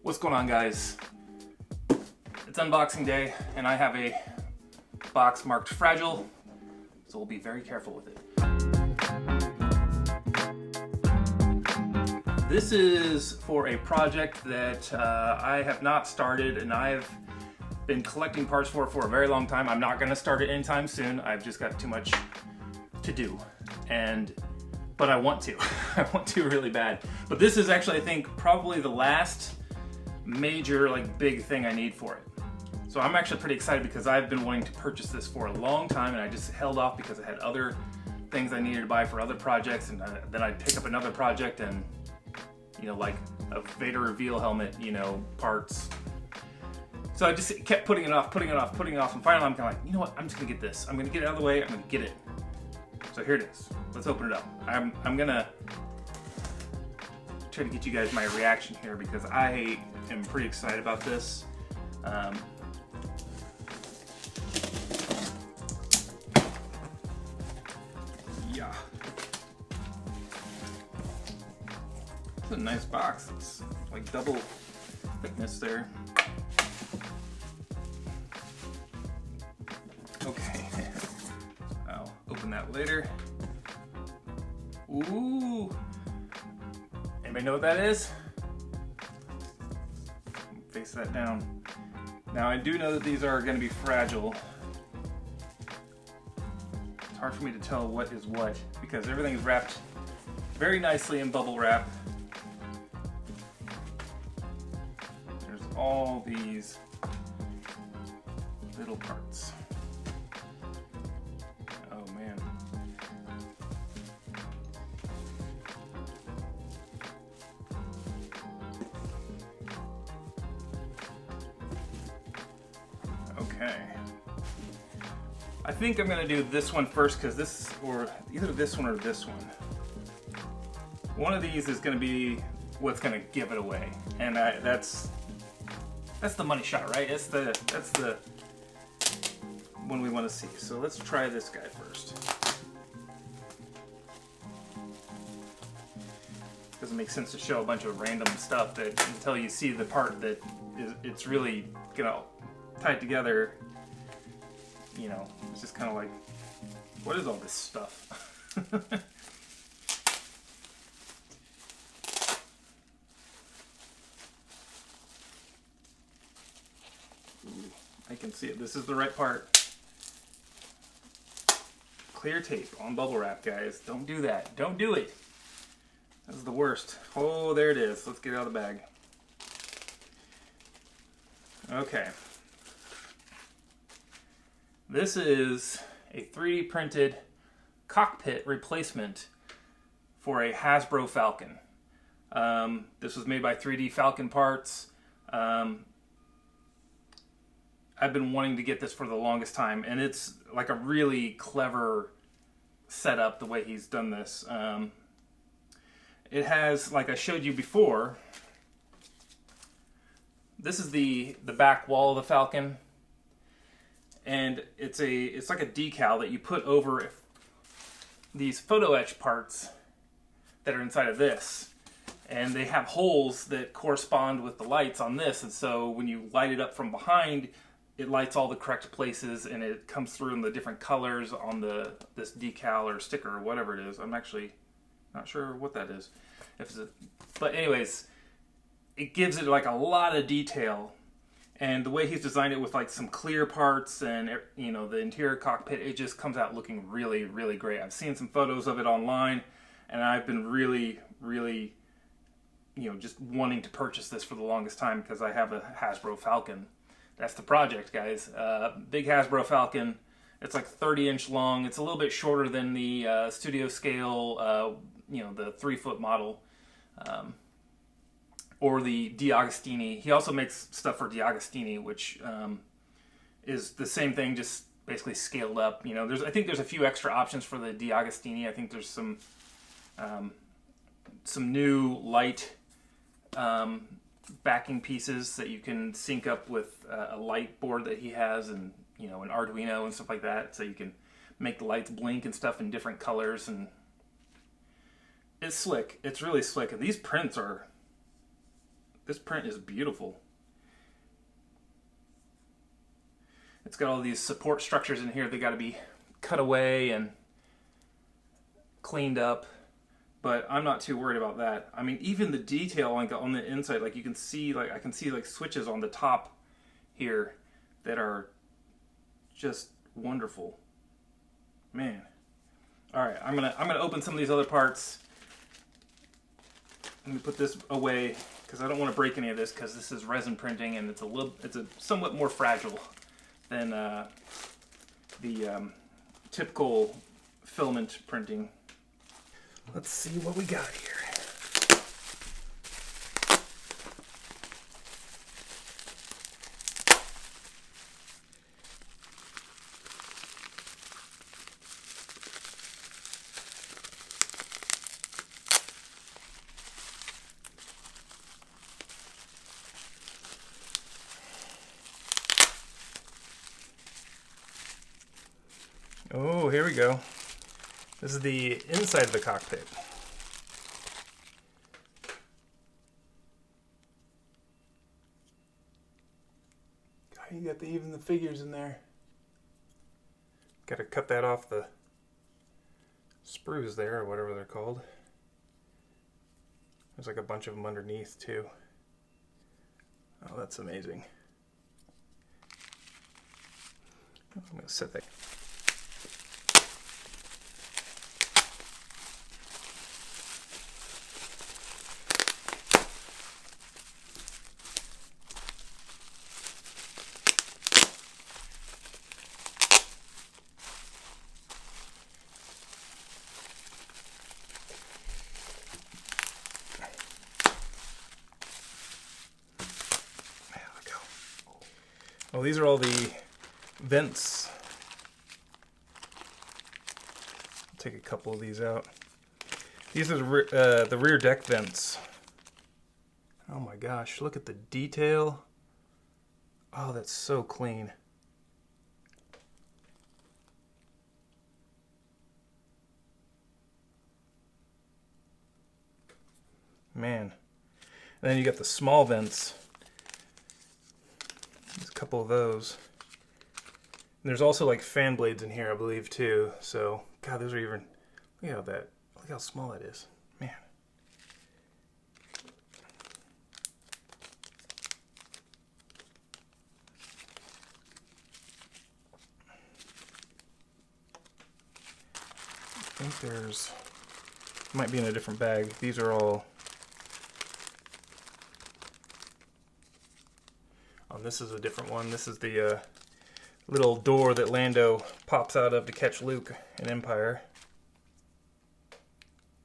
What's going on, guys? It's unboxing day and I have a box marked fragile, so we'll be very careful with it. This is for a project that I have not started, and I've been collecting parts for a very long time. I'm not going to start it anytime soon. I've just got too much to do, but I want to. I want to really bad. But this is actually, I think, probably the last major big thing I need for it. So I'm actually pretty excited because I've been wanting to purchase this for a long time, and I just held off because I had other things I needed to buy for other projects, and then I'd pick up another project and, like a Vader reveal helmet, parts. So I just kept putting it off, and finally I'm kind of like, you know what, I'm just gonna get this. I'm gonna get it out of the way, I'm gonna get it. So here it is. Let's open it up. I'm gonna try to get you guys my reaction here because I am pretty excited about this. Yeah. It's a nice box. It's like double thickness there. Okay. I'll open that later. Ooh. Anybody know what that is? Face that down. Now I do know that these are going to be fragile. It's hard for me to tell what is what because everything is wrapped very nicely in bubble wrap. There's all these little parts. Oh man. Okay. I think I'm gonna do this one first because either this one or this one. One of these is gonna be what's gonna give it away, and that's the money shot, right? That's the one we want to see. So let's try this guy first. Doesn't make sense to show a bunch of random stuff until you see the part that it's really gonna tie it together. It's just kind of like, what is all this stuff? Ooh, I can see it. This is the right part. Clear tape on bubble wrap, guys. Don't do that. Don't do it. This is the worst. Oh, there it is. Let's get it out of the bag. Okay. This is a 3D printed cockpit replacement for a Hasbro Falcon. This was made by 3D Falcon Parts. I've been wanting to get this for the longest time, and it's like a really clever setup the way he's done this. It has, like I showed you before, this is the back wall of the Falcon. And it's like a decal that you put over these photo etch parts that are inside of this, and they have holes that correspond with the lights on this, and so when you light it up from behind, it lights all the correct places, and it comes through in the different colors on this decal or sticker or whatever it is. I'm actually not sure what that is. But anyways, it gives it like a lot of detail. And the way he's designed it with some clear parts and the interior cockpit, it just comes out looking really, really great. I've seen some photos of it online, and I've been really, really, just wanting to purchase this for the longest time because I have a Hasbro Falcon. That's the project, guys. Big Hasbro Falcon. It's like 30-inch long. It's a little bit shorter than the studio scale, the 3-foot model. Or the D'Agostini. He also makes stuff for D'Agostini, which is the same thing, just basically scaled up. I think there's a few extra options for the D'Agostini. I think there's some new light backing pieces that you can sync up with a light board that he has, and an Arduino and stuff like that, so you can make the lights blink and stuff in different colors. And it's slick. It's really slick. And these prints are This print is beautiful. It's got all these support structures in here that got to be cut away and cleaned up, but I'm not too worried about that. I mean, even the detail on the inside, like you can see, like I can see like switches on the top here that are just wonderful. Man. All right, I'm gonna open some of these other parts. Let me put this away because I don't want to break any of this because this is resin printing and it's a somewhat more fragile than the typical filament printing. Let's see what we got here. Oh, here we go. This is the inside of the cockpit. God, you got even the figures in there. Got to cut that off the sprues there, or whatever they're called. There's like a bunch of them underneath too. Oh, that's amazing. I'm going to set that. Well, these are all the vents. I'll take a couple of these out. These are the rear deck vents. Oh my gosh, look at the detail. Oh, that's so clean. Man. And then you got the small vents. There's a couple of those. And there's also like fan blades in here, I believe, too. So, God, those are even. Look how small that is, man. I think there's. Might be in a different bag. These are all. This is a different one. This is the little door that Lando pops out of to catch Luke in Empire.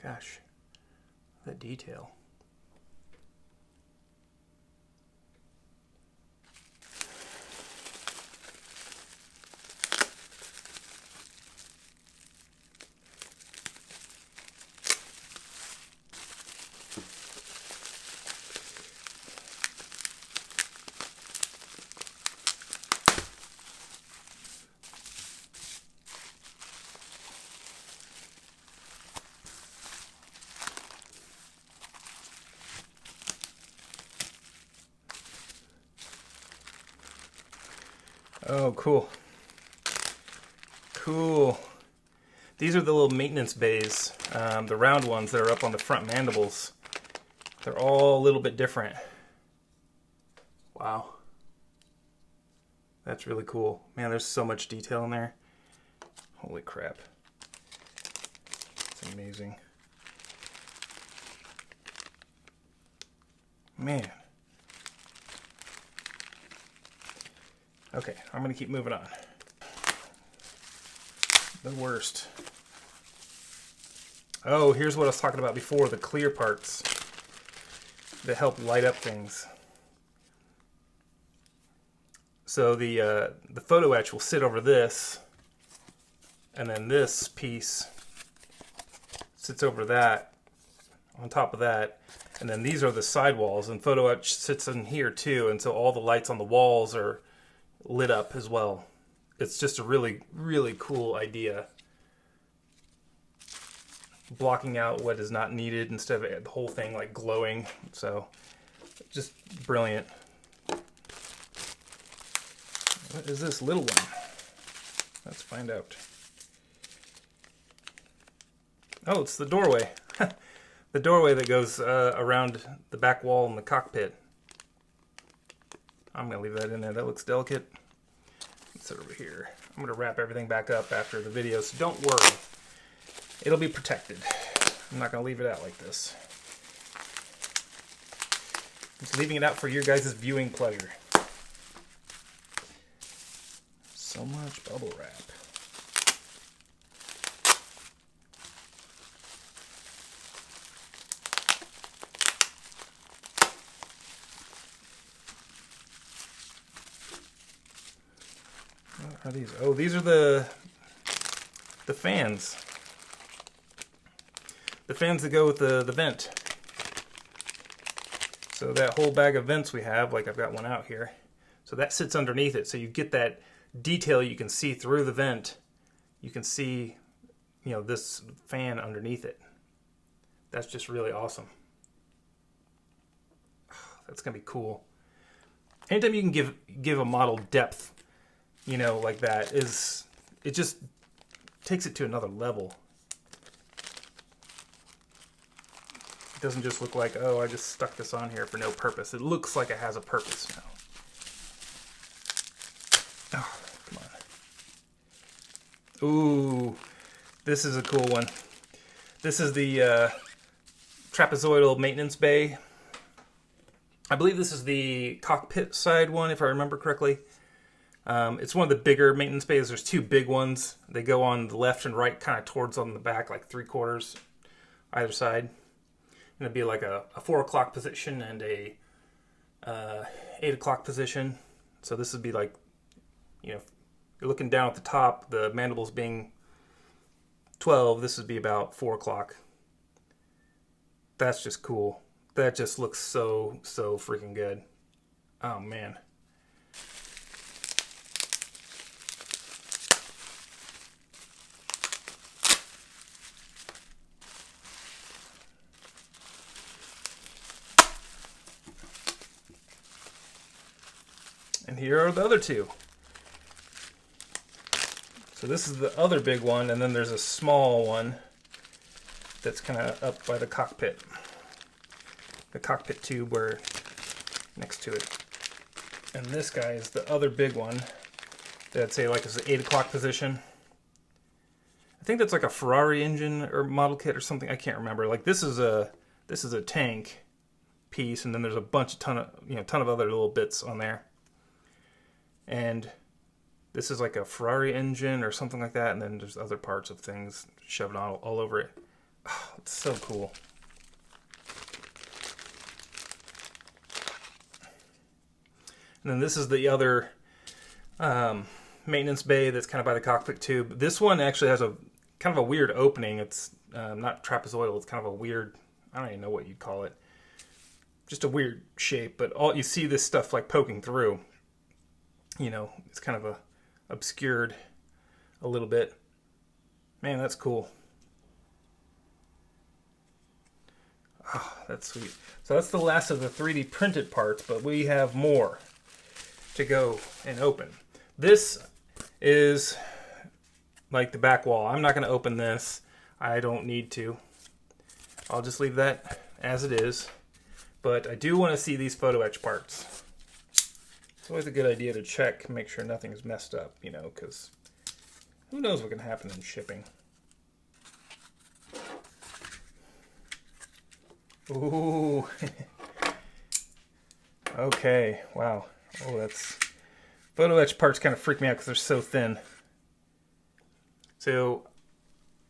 Gosh, that detail. Oh, cool. Cool. These are the little maintenance bays, the round ones that are up on the front mandibles. They're all a little bit different. Wow. That's really cool. Man, there's so much detail in there. Holy crap. It's amazing. Man. Okay, I'm gonna keep moving on. The worst. Oh, here's what I was talking about before, the clear parts that help light up things. So the photo etch will sit over this, and then this piece sits over that, on top of that, and then these are the sidewalls, and photo etch sits in here too, and so all the lights on the walls are lit up as well. It's just a really, really cool idea. Blocking out what is not needed instead of the whole thing like glowing. So just brilliant. What is this little one? Let's find out. Oh, it's the doorway. The doorway that goes around the back wall in the cockpit. I'm going to leave that in there. That looks delicate. Let's sit over here. I'm going to wrap everything back up after the video, so don't worry. It'll be protected. I'm not going to leave it out like this. I'm just leaving it out for your guys' viewing pleasure. So much bubble wrap. What are these? Oh, these are the fans. The fans that go with the vent. So that whole bag of vents we have, like I've got one out here, so that sits underneath it. So you get that detail, you can see through the vent. You can see, you know, this fan underneath it. That's just really awesome. That's gonna be cool. Anytime you can give a model depth, you know, like that, it just takes it to another level. It doesn't just look like, oh, I just stuck this on here for no purpose. It looks like it has a purpose now. Oh, come on. Ooh, this is a cool one. This is the trapezoidal maintenance bay. I believe this is the cockpit side one, if I remember correctly. It's one of the bigger maintenance bays. There's two big ones. They go on the left and right, kind of towards on the back, like 3/4 either side. And it'd be like a 4 o'clock position and a 8 o'clock position. So this would be like, you know, you're looking down at the top, the mandibles being 12. This would be about 4 o'clock. That's just cool. That just looks so freaking good. Oh man. And here are the other two. So this is the other big one, and then there's a small one that's kind of up by the cockpit. The cockpit tube where next to it. And this guy is the other big one that I'd say like is the 8 o'clock position. I think that's like a Ferrari engine or model kit or something. I can't remember. Like this is a tank piece, and then there's a ton of other little bits on there. And this is like a Ferrari engine or something like that, and then there's other parts of things shoved all over it. Oh, it's so cool. And then this is the other maintenance bay that's kind of by the cockpit tube. This one actually has a kind of a weird opening. It's not trapezoidal. It's kind of a weird, I don't even know what you'd call it. Just a weird shape, but all you see this stuff like poking through. You know, it's kind of obscured a little bit. Man, that's cool. Oh, that's sweet. So that's the last of the 3D printed parts, but we have more to go and open. This is like the back wall. I'm not going to open this. I don't need to. I'll just leave that as it is. But I do want to see these photo etch parts. It's always a good idea to check, make sure nothing's messed up, you know, because who knows what can happen in shipping. Ooh. Okay, wow. Oh, that's... Photo etch parts kind of freak me out because they're so thin. So,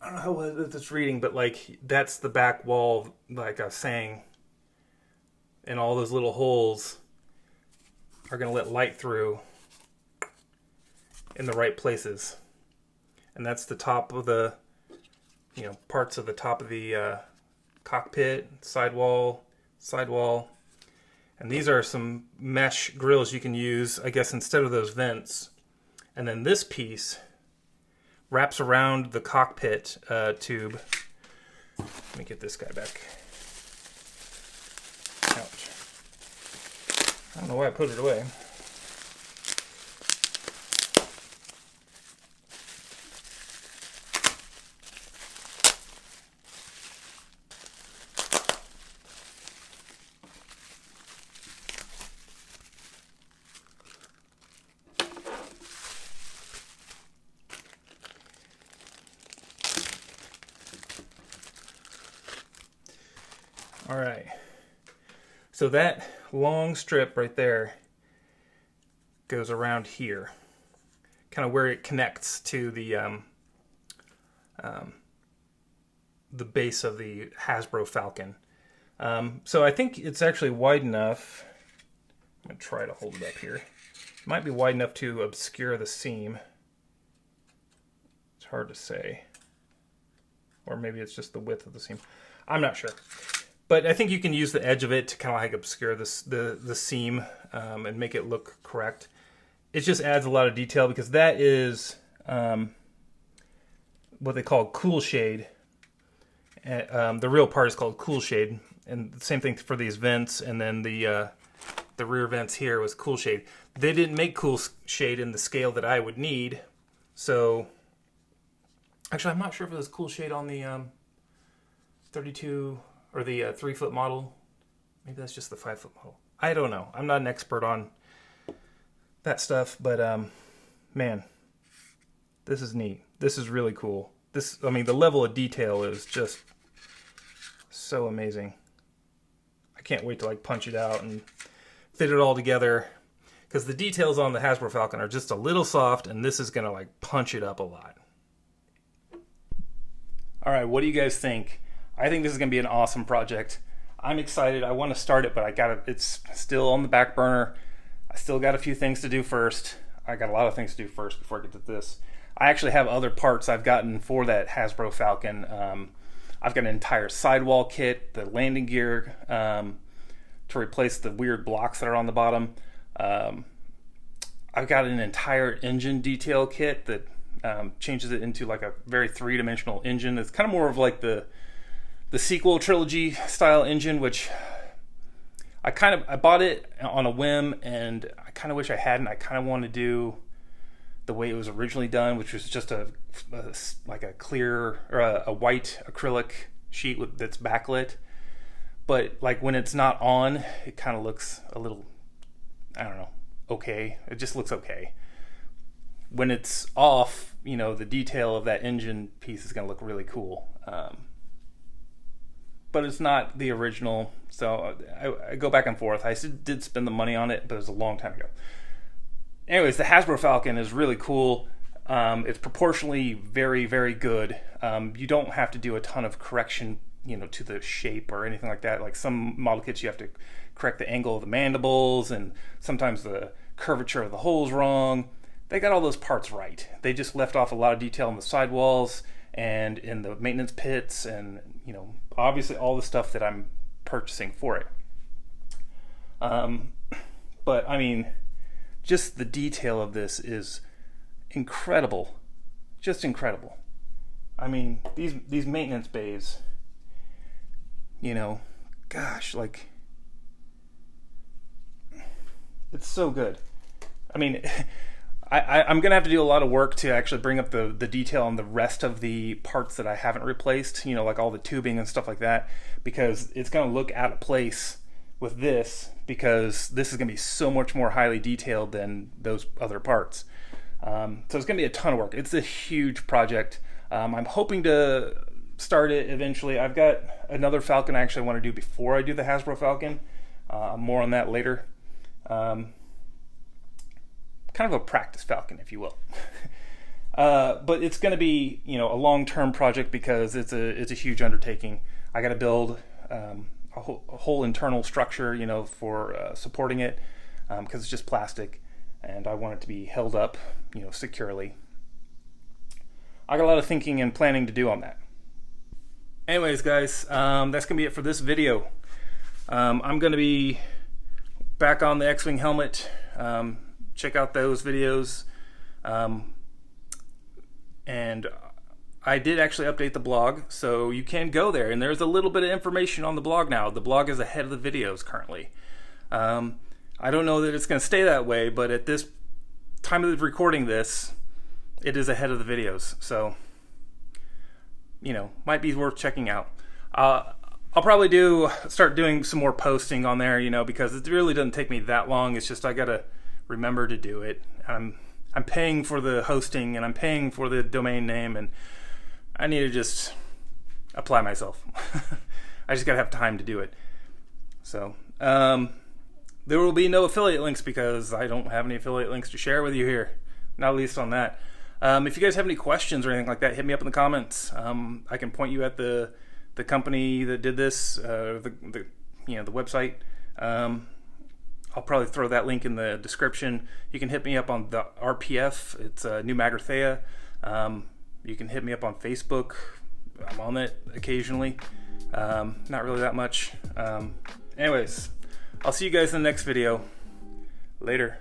I don't know how well it's reading, but like, that's the back wall, like I was saying. And all those little holes are going to let light through in the right places. And that's the top of the, you know, parts of the top of the cockpit, sidewall. And these are some mesh grills you can use, I guess, instead of those vents. And then this piece wraps around the cockpit tube. Let me get this guy back. Ouch. don't know why I put it away. All right, so that long strip right there goes around here, kind of where it connects to the base of the Hasbro Falcon. So I think it's actually wide enough. I'm going to try to hold it up here. It might be wide enough to obscure the seam. It's hard to say. Or maybe it's just the width of the seam. I'm not sure. But I think you can use the edge of it to kind of like obscure this, the seam and make it look correct. It just adds a lot of detail because that is what they call cool shade. The real part is called cool shade, and the same thing for these vents, and then the rear vents here was cool shade. They didn't make cool shade in the scale that I would need, so actually I'm not sure if it was cool shade on the 32 or the 3-foot model. Maybe that's just the 5-foot model. I don't know. I'm not an expert on that stuff, but man, this is neat. This is really cool. I mean, the level of detail is just so amazing. I can't wait to like punch it out and fit it all together, because the details on the Hasbro Falcon are just a little soft, and this is gonna like punch it up a lot. All right, what do you guys think? I think this is gonna be an awesome project. I'm excited. I want to start it, but it's still on the back burner. I still got a few things to do first. I got a lot of things to do first before I get to this. I actually have other parts I've gotten for that Hasbro Falcon. I've got an entire sidewall kit, the landing gear to replace the weird blocks that are on the bottom. I've got an entire engine detail kit that changes it into like a very three-dimensional engine. It's kind of more of like the sequel trilogy style engine, which I bought it on a whim, and I kind of wish I hadn't. I kind of want to do the way it was originally done, which was just like a clear or a white acrylic sheet that's backlit. But like when it's not on, it kind of looks a little, I don't know, okay. It just looks okay. When it's off, you know, the detail of that engine piece is going to look really cool. But it's not the original, so I go back and forth. I did spend the money on it, but it was a long time ago. Anyways, the Hasbro Falcon is really cool. It's proportionally very, very good. You don't have to do a ton of correction, you know, to the shape or anything like that. Like some model kits, you have to correct the angle of the mandibles, and sometimes the curvature of the hole's wrong. They got all those parts right. They just left off a lot of detail on the sidewalls and in the maintenance pits, and you know, obviously all the stuff that I'm purchasing for it. But I mean, just the detail of this is incredible, just incredible. I mean, these maintenance bays, you know, gosh, like, it's so good. I mean, I'm going to have to do a lot of work to actually bring up the detail on the rest of the parts that I haven't replaced, you know, like all the tubing and stuff like that, because it's going to look out of place with this, because this is going to be so much more highly detailed than those other parts. So it's going to be a ton of work. It's a huge project. I'm hoping to start it eventually. I've got another Falcon I actually want to do before I do the Hasbro Falcon. More on that later. Kind of a practice Falcon, if you will. But it's going to be, you know, a long-term project because it's a huge undertaking. I got to build a whole internal structure, you know, for supporting it, because it's just plastic, and I want it to be held up, you know, securely. I got a lot of thinking and planning to do on that. Anyways, guys, that's gonna be it for this video. I'm gonna be back on the X-Wing helmet. Check out those videos. And I did actually update the blog, so you can go there, and there's a little bit of information on the blog now. The blog is ahead of the videos currently. I don't know that it's going to stay that way, but at this time of recording this, it is ahead of the videos. So, you know, might be worth checking out. I'll probably start doing some more posting on there, you know, because it really doesn't take me that long. It's just I got to remember to do it. I'm paying for the hosting and I'm paying for the domain name, and I need to just apply myself. I just got to have time to do it. So, there will be no affiliate links because I don't have any affiliate links to share with you here. Not least on that. If you guys have any questions or anything like that, hit me up in the comments. I can point you at the company that did this, the website. I'll probably throw that link in the description. You can hit me up on the RPF. It's New Magrathea. You can hit me up on Facebook. I'm on it occasionally. Not really that much. Anyways, I'll see you guys in the next video. Later.